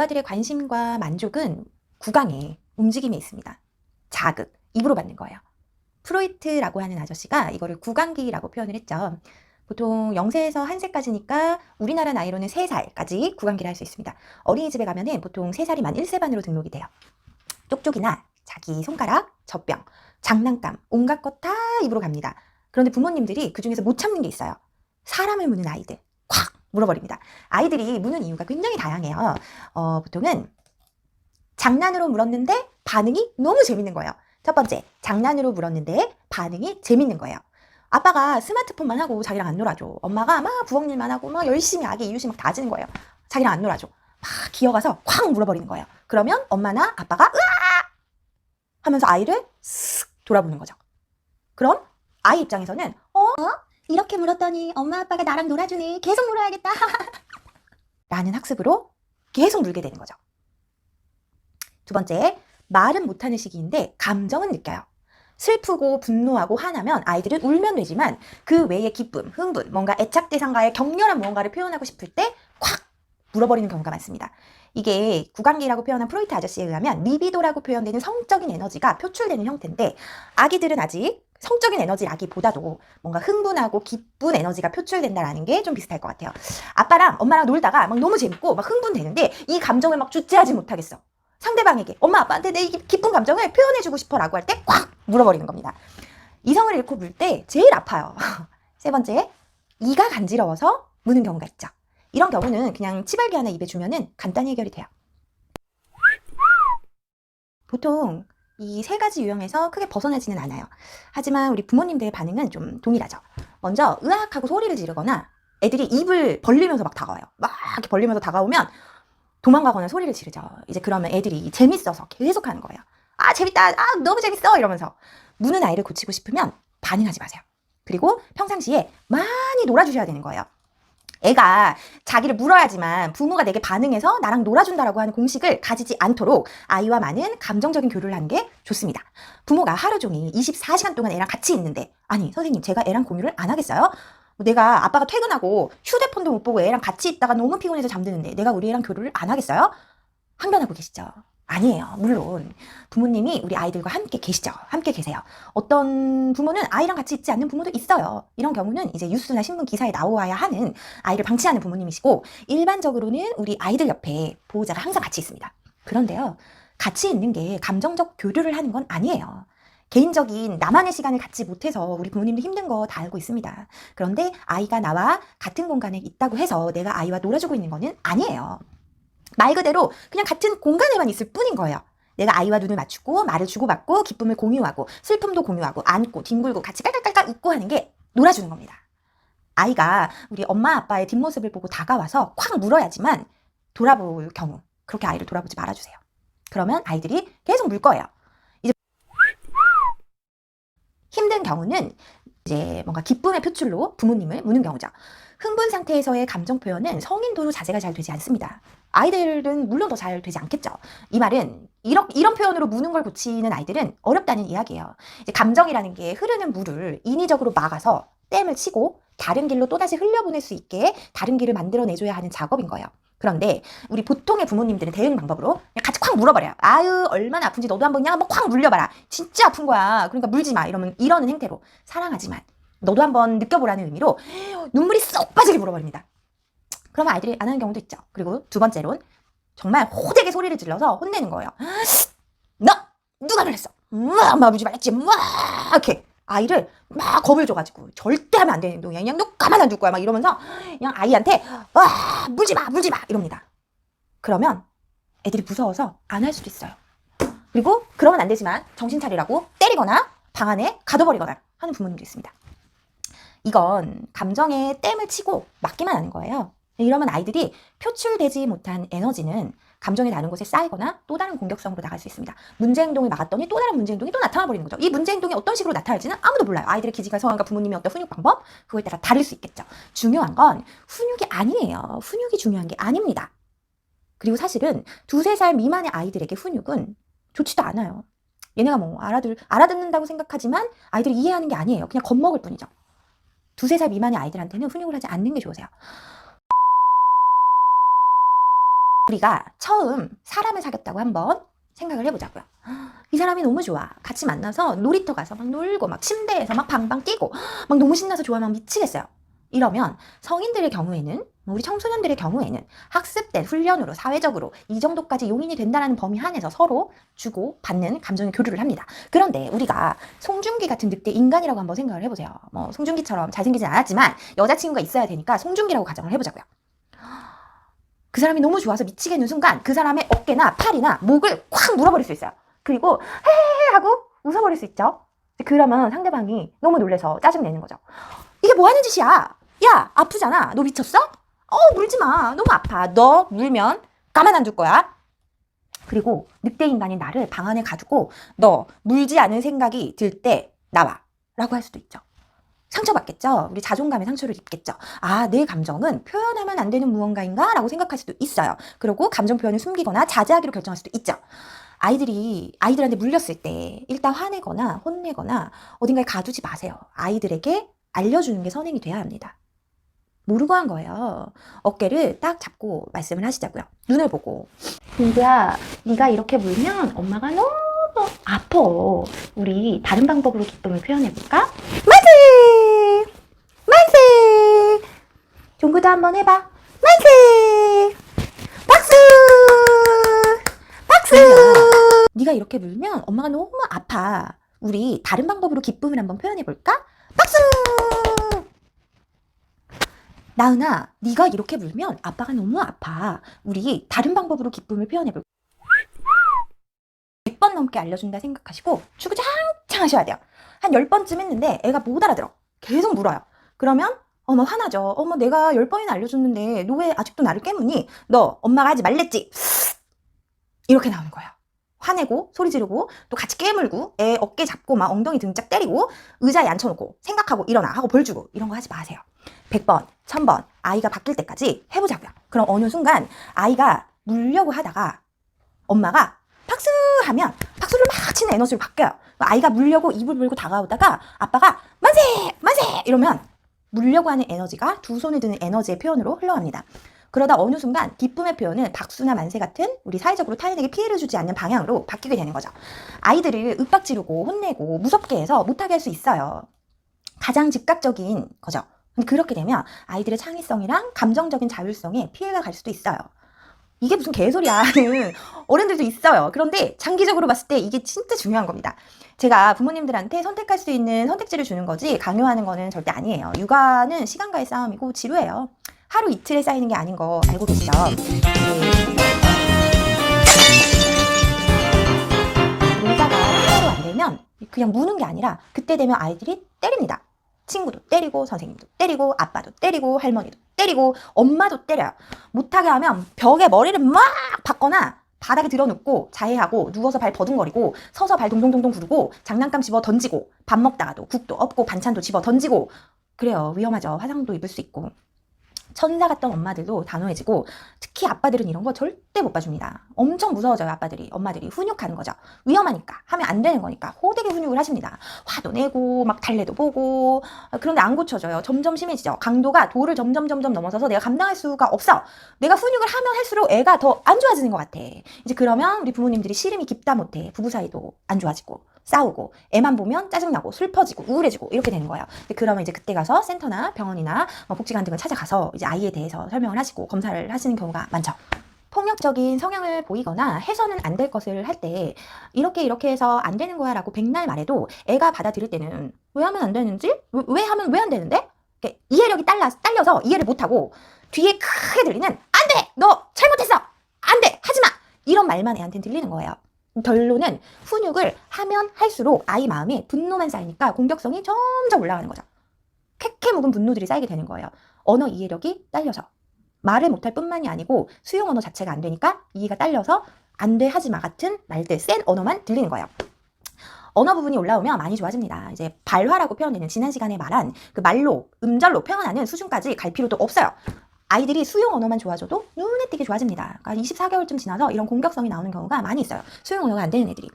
부하들의 관심과 만족은 구강에, 움직임에 있습니다. 자극, 입으로 받는 거예요. 프로이트라고 하는 아저씨가 이거를 구강기라고 표현을 했죠. 보통 0세에서 1세까지니까 우리나라 나이로는 3살까지 구강기를 할 수 있습니다. 어린이집에 가면은 보통 3살이 만 1세반으로 등록이 돼요. 쪽쪽이나 자기 손가락, 젖병, 장난감, 온갖 것 다 입으로 갑니다. 그런데 부모님들이 그중에서 못 참는 게 있어요. 사람을 무는 아이들, 콱 물어버립니다. 아이들이 무는 이유가 굉장히 다양해요. 보통은 장난으로 물었는데 반응이 너무 재밌는 거예요. 첫 번째, 장난으로 물었는데 반응이 재밌는 거예요. 아빠가 스마트폰만 하고 자기랑 안 놀아줘. 엄마가 막 부엌 일만 하고 막 열심히 아기 이유식 막 다지는 거예요. 자기랑 안 놀아줘. 막 기어가서 콱 물어버리는 거예요. 그러면 엄마나 아빠가 으아! 하면서 아이를 쓱 돌아보는 거죠. 그럼 아이 입장에서는 이렇게 물었더니 엄마 아빠가 나랑 놀아주네. 계속 물어야겠다. 라는 학습으로 계속 물게 되는 거죠. 두 번째, 말은 못하는 시기인데 감정은 느껴요. 슬프고 분노하고 화나면 아이들은 울면 되지만 그 외의 기쁨, 흥분, 뭔가 애착 대상과의 격렬한 무언가를 표현하고 싶을 때 콱 물어버리는 경우가 많습니다. 이게 구강기라고 표현한 프로이트 아저씨에 의하면 리비도라고 표현되는 성적인 에너지가 표출되는 형태인데 아기들은 아직 성적인 에너지라기보다도 뭔가 흥분하고 기쁜 에너지가 표출된다라는 게 좀 비슷할 것 같아요. 아빠랑 엄마랑 놀다가 막 너무 재밌고 막 흥분되는데 이 감정을 막 주체하지 못하겠어. 상대방에게 엄마 아빠한테 내 기쁜 감정을 표현해주고 싶어 라고 할 때 꽉 물어버리는 겁니다. 이성을 잃고 물 때 제일 아파요. 세 번째, 이가 간지러워서 무는 경우가 있죠. 이런 경우는 그냥 치발기 하나 입에 주면은 간단히 해결이 돼요. 보통 이 세 가지 유형에서 크게 벗어나지는 않아요. 하지만 우리 부모님들의 반응은 좀 동일하죠. 먼저 으악 하고 소리를 지르거나 애들이 입을 벌리면서 막 다가와요. 막 이렇게 벌리면서 다가오면 도망가거나 소리를 지르죠. 이제 그러면 애들이 재밌어서 계속 하는 거예요. 아 재밌다. 아 너무 재밌어. 이러면서 무는 아이를 고치고 싶으면 반응하지 마세요. 그리고 평상시에 많이 놀아주셔야 되는 거예요. 애가 자기를 물어야지만 부모가 내게 반응해서 나랑 놀아준다라고 하는 공식을 가지지 않도록 아이와 많은 감정적인 교류를 하는 게 좋습니다. 부모가 하루 종일 24시간 동안 애랑 같이 있는데 아니 선생님 제가 애랑 공유를 안 하겠어요? 내가 아빠가 퇴근하고 휴대폰도 못 보고 애랑 같이 있다가 너무 피곤해서 잠드는데 내가 우리 애랑 교류를 안 하겠어요? 항변하고 계시죠? 아니에요. 물론 부모님이 우리 아이들과 함께 계시죠. 함께 계세요. 어떤 부모는 아이랑 같이 있지 않는 부모도 있어요. 이런 경우는 이제 뉴스나 신문 기사에 나와야 하는 아이를 방치하는 부모님이시고 일반적으로는 우리 아이들 옆에 보호자가 항상 같이 있습니다. 그런데요. 같이 있는 게 감정적 교류를 하는 건 아니에요. 개인적인 나만의 시간을 갖지 못해서 우리 부모님도 힘든 거 다 알고 있습니다. 그런데 아이가 나와 같은 공간에 있다고 해서 내가 아이와 놀아주고 있는 거는 아니에요. 말 그대로 그냥 같은 공간에만 있을 뿐인 거예요. 내가 아이와 눈을 맞추고 말을 주고받고 기쁨을 공유하고 슬픔도 공유하고 안고 뒹굴고 같이 깔깔깔깔 웃고 하는 게 놀아주는 겁니다. 아이가 우리 엄마 아빠의 뒷모습을 보고 다가와서 콱 물어야지만 돌아볼 경우 그렇게 아이를 돌아보지 말아주세요. 그러면 아이들이 계속 물 거예요. 이제 힘든 경우는 이제 뭔가 기쁨의 표출로 부모님을 무는 경우죠. 흥분 상태에서의 감정 표현은 성인도 자제가 잘 되지 않습니다. 아이들은 물론 더 잘 되지 않겠죠. 이 말은 이런 표현으로 무는 걸 고치는 아이들은 어렵다는 이야기예요. 이제 감정이라는 게 흐르는 물을 인위적으로 막아서 댐을 치고 다른 길로 또다시 흘려보낼 수 있게 다른 길을 만들어내줘야 하는 작업인 거예요. 그런데 우리 보통의 부모님들은 대응 방법으로 그냥 같이 콱 물어버려요. 아유 얼마나 아픈지 너도 한번 그냥 한번 콱 물려봐라. 진짜 아픈 거야. 그러니까 물지 마. 이러는 행태로 사랑하지만 너도 한번 느껴보라는 의미로 눈물이 쏙 빠지게 물어버립니다. 그러면 아이들이 안 하는 경우도 있죠. 그리고 두 번째로는 정말 호되게 소리를 질러서 혼내는 거예요. 너 누가 그랬어? 엄마 물지 말랬지. 이렇게 아이를 막 겁을 줘가지고 절대 하면 안 되는 행동이야. 그냥 너 가만 안 둘 거야. 막 이러면서 그냥 아이한테 물지 마 이럽니다. 그러면 애들이 무서워서 안 할 수도 있어요. 그리고 그러면 안 되지만 정신 차리라고 때리거나 방 안에 가둬버리거나 하는 부모님도 있습니다. 이건 감정에 댐을 치고 막기만 하는 거예요. 이러면 아이들이 표출되지 못한 에너지는 감정이 다른 곳에 쌓이거나 또 다른 공격성으로 나갈 수 있습니다. 문제 행동을 막았더니 또 다른 문제 행동이 또 나타나 버리는 거죠. 이 문제 행동이 어떤 식으로 나타날지는 아무도 몰라요. 아이들의 기질과 성향과 부모님의 어떤 훈육 방법 그거에 따라 다를 수 있겠죠. 중요한 건 훈육이 아니에요. 훈육이 중요한 게 아닙니다. 그리고 사실은 2~3살 미만의 아이들에게 훈육은 좋지도 않아요. 얘네가 뭐 알아듣는다고 생각하지만 아이들이 이해하는 게 아니에요. 그냥 겁먹을 뿐이죠. 2~3살 미만의 아이들한테는 훈육을 하지 않는 게 좋으세요. 우리가 처음 사람을 사귀었다고 한번 생각을 해보자고요. 이 사람이 너무 좋아. 같이 만나서 놀이터 가서 막 놀고 막 침대에서 막 방방 뛰고 막 너무 신나서 좋아 막 미치겠어요. 이러면 성인들의 경우에는 우리 청소년들의 경우에는 학습된 훈련으로 사회적으로 이 정도까지 용인이 된다는 범위 안에서 서로 주고 받는 감정의 교류를 합니다. 그런데 우리가 송중기 같은 늑대 인간이라고 한번 생각을 해보세요. 뭐 송중기처럼 잘생기진 않았지만 여자친구가 있어야 되니까 송중기라고 가정을 해보자고요. 그 사람이 너무 좋아서 미치겠는 순간 그 사람의 어깨나 팔이나 목을 콱 물어버릴 수 있어요. 그리고 헤헤헤 하고 웃어버릴 수 있죠. 그러면 상대방이 너무 놀라서 짜증내는 거죠. 이게 뭐 하는 짓이야? 야, 아프잖아. 너 미쳤어? 물지 마. 너무 아파. 너 물면 가만 안 둘 거야. 그리고 늑대 인간인 나를 방 안에 가두고 너 물지 않은 생각이 들 때 나와. 라고 할 수도 있죠. 상처받겠죠? 우리 자존감에 상처를 입겠죠? 아, 내 감정은 표현하면 안 되는 무언가인가? 라고 생각할 수도 있어요. 그리고 감정 표현을 숨기거나 자제하기로 결정할 수도 있죠. 아이들한테 물렸을 때 일단 화내거나 혼내거나 어딘가에 가두지 마세요. 아이들에게 알려주는 게 선행이 돼야 합니다. 모르고 한 거예요. 어깨를 딱 잡고 말씀을 하시자고요. 눈을 보고. 공주야, 네가 이렇게 물면 엄마가 너무 아파. 우리 다른 방법으로 기쁨을 표현해볼까? 만세! 만세! 종구도 한번 해봐. 만세! 박수! 박수! 네가 이렇게 물면 엄마가 너무 아파. 우리 다른 방법으로 기쁨을 한번 표현해볼까? 박수! 나은아, 네가 이렇게 물면 아빠가 너무 아파. 우리 다른 방법으로 기쁨을 표현해볼까? 100번 넘게 알려준다 생각하시고 주구장창 하셔야 돼요. 한 10번쯤 했는데 애가 못 알아들어. 계속 물어요. 그러면 어머 화나죠. 어머 내가 10번이나 알려줬는데 너 왜 아직도 나를 깨무니? 너 엄마가 하지 말랬지? 이렇게 나오는 거예요. 화내고 소리 지르고 또 같이 깨물고 애 어깨 잡고 막 엉덩이 등짝 때리고 의자에 앉혀놓고 생각하고 일어나 하고 벌 주고 이런 거 하지 마세요. 100번, 1000번 아이가 바뀔 때까지 해보자고요. 그럼 어느 순간 아이가 물려고 하다가 엄마가 박수 하면 박수를 막 치는 에너지로 바뀌어요. 아이가 물려고 입을 물고 다가오다가 아빠가 만세! 만세! 이러면 물려고 하는 에너지가 두 손을 드는 에너지의 표현으로 흘러갑니다. 그러다 어느 순간 기쁨의 표현은 박수나 만세 같은 우리 사회적으로 타인에게 피해를 주지 않는 방향으로 바뀌게 되는 거죠. 아이들을 윽박 지르고 혼내고 무섭게 해서 못하게 할 수 있어요. 가장 즉각적인 거죠. 그렇게 되면 아이들의 창의성이랑 감정적인 자율성에 피해가 갈 수도 있어요. 이게 무슨 개소리야 하는 어른들도 있어요. 그런데 장기적으로 봤을 때 이게 진짜 중요한 겁니다. 제가 부모님들한테 선택할 수 있는 선택지를 주는 거지 강요하는 거는 절대 아니에요. 육아는 시간과의 싸움이고 지루해요. 하루 이틀에 쌓이는 게 아닌 거 알고 계시죠? 놀다가 하루 안 되면 그냥 무는 게 아니라 그때 되면 아이들이 때립니다. 친구도 때리고 선생님도 때리고 아빠도 때리고 할머니도 때리고 엄마도 때려요. 못하게 하면 벽에 머리를 막 박거나 바닥에 들어눕고 자해하고 누워서 발 버둥거리고 서서 발 동동동동 구르고 장난감 집어 던지고 밥 먹다가도 국도 없고 반찬도 집어 던지고 그래요. 위험하죠. 화상도 입을 수 있고. 천사 같던 엄마들도 단호해지고 특히 아빠들은 이런 거 절대 못 봐줍니다. 엄청 무서워져요. 아빠들이 엄마들이 훈육하는 거죠. 위험하니까 하면 안 되는 거니까 호되게 훈육을 하십니다. 화도 내고 막 달래도 보고 그런데 안 고쳐져요. 점점 심해지죠. 강도가 도를 점점 넘어서서 내가 감당할 수가 없어. 내가 훈육을 하면 할수록 애가 더 안 좋아지는 것 같아. 이제 그러면 우리 부모님들이 시름이 깊다 못해 부부 사이도 안 좋아지고 싸우고 애만 보면 짜증나고 슬퍼지고 우울해지고 이렇게 되는 거예요. 그러면 이제 그때 가서 센터나 병원이나 복지관 등을 찾아가서 이제 아이에 대해서 설명을 하시고 검사를 하시는 경우가 많죠. 폭력적인 성향을 보이거나 해서는 안 될 것을 할 때 이렇게 해서 안 되는 거야 라고 백날 말해도 애가 받아들일 때는 왜 하면 안 되는지? 왜 하면 왜 안 되는데? 이해력이 딸려서 이해를 못하고 뒤에 크게 들리는 안 돼! 너 잘못했어! 안 돼! 하지마! 이런 말만 애한테는 들리는 거예요. 결론은 훈육을 하면 할수록 아이 마음에 분노만 쌓이니까 공격성이 점점 올라가는 거죠. 캐캐 묵은 분노들이 쌓이게 되는 거예요. 언어 이해력이 딸려서 말을 못할 뿐만이 아니고 수용 언어 자체가 안 되니까 이해가 딸려서 안 돼 하지마 같은 말들 센 언어만 들리는 거예요. 언어 부분이 올라오면 많이 좋아집니다. 이제 발화라고 표현되는 지난 시간에 말한 그 말로 음절로 표현하는 수준까지 갈 필요도 없어요. 아이들이 수용 언어만 좋아져도 눈에 띄게 좋아집니다. 그러니까 24개월쯤 지나서 이런 공격성이 나오는 경우가 많이 있어요. 수용 언어가 안 되는 애들이.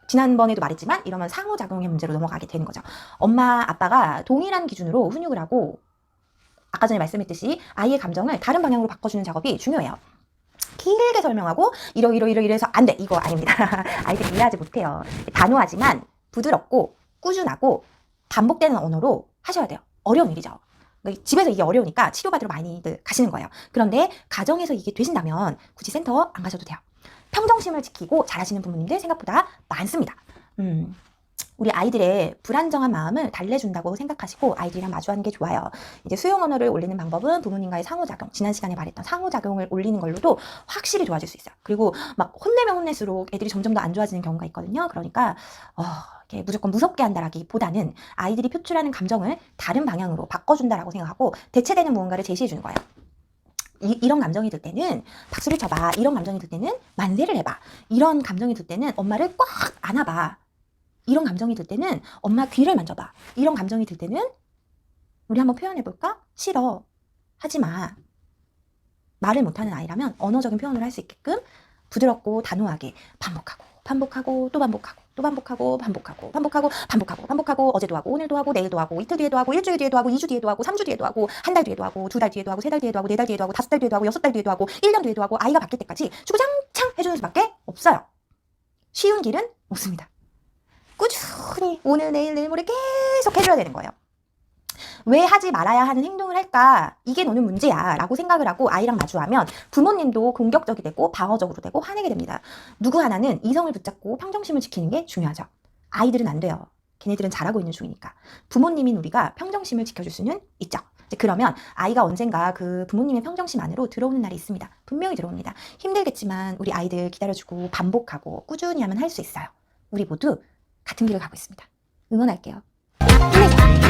지난번에도 말했지만 이러면 상호작용의 문제로 넘어가게 되는 거죠. 엄마, 아빠가 동일한 기준으로 훈육을 하고 아까 전에 말씀했듯이 아이의 감정을 다른 방향으로 바꿔주는 작업이 중요해요. 길게 설명하고 이래서 안 돼. 이거 아닙니다. 아이들이 이해하지 못해요. 단호하지만 부드럽고 꾸준하고 반복되는 언어로 하셔야 돼요. 어려운 일이죠. 집에서 이게 어려우니까 치료받으러 많이들 가시는 거예요. 그런데 가정에서 이게 되신다면 굳이 센터 안 가셔도 돼요. 평정심을 지키고 잘하시는 부모님들 생각보다 많습니다. 우리 아이들의 불안정한 마음을 달래준다고 생각하시고 아이들이랑 마주하는 게 좋아요. 이제 수용 언어를 올리는 방법은 부모님과의 상호작용, 지난 시간에 말했던 상호작용을 올리는 걸로도 확실히 좋아질 수 있어요. 그리고 막 혼내면 혼낼수록 애들이 점점 더 안 좋아지는 경우가 있거든요. 그러니까 이렇게 무조건 무섭게 한다라기보다는 아이들이 표출하는 감정을 다른 방향으로 바꿔준다라고 생각하고 대체되는 무언가를 제시해주는 거예요. 이런 감정이 들 때는 박수를 쳐봐. 이런 감정이 들 때는 만세를 해봐. 이런 감정이 들 때는 엄마를 꽉 안아봐. 이런 감정이 들 때는 엄마 귀를 만져봐. 이런 감정이 들 때는 우리 한번 표현해볼까? 싫어. 하지마. 말을 못하는 아이라면 언어적인 표현을 할 수 있게끔 부드럽고 단호하게 반복하고 또 반복하고 어제도 하고 오늘도 하고 내일도 하고 이틀 뒤에도 하고 일주일 뒤에도 하고 2주 뒤에도 하고 3주 뒤에도 하고 한 달 뒤에도 하고 2달 뒤에도 하고 3달 뒤에도 하고 4달 뒤에도 하고 5달 뒤에도 하고 6달 뒤에도 하고 1년 뒤에도 하고 아이가 바뀔 때까지 주구장창 해주는 수밖에 없어요. 쉬운 길은 없습니다. 꾸준히 오늘 내일 모레 계속 해줘야 되는 거예요. 왜 하지 말아야 하는 행동을 할까? 이게 너는 문제야 라고 생각을 하고 아이랑 마주하면 부모님도 공격적이 되고 방어적으로 되고 화내게 됩니다. 누구 하나는 이성을 붙잡고 평정심을 지키는 게 중요하죠. 아이들은 안 돼요. 걔네들은 잘하고 있는 중이니까. 부모님인 우리가 평정심을 지켜줄 수는 있죠. 그러면 아이가 언젠가 그 부모님의 평정심 안으로 들어오는 날이 있습니다. 분명히 들어옵니다. 힘들겠지만 우리 아이들 기다려주고 반복하고 꾸준히 하면 할 수 있어요. 우리 모두 같은 길을 가고 있습니다. 응원할게요. 힘내세요.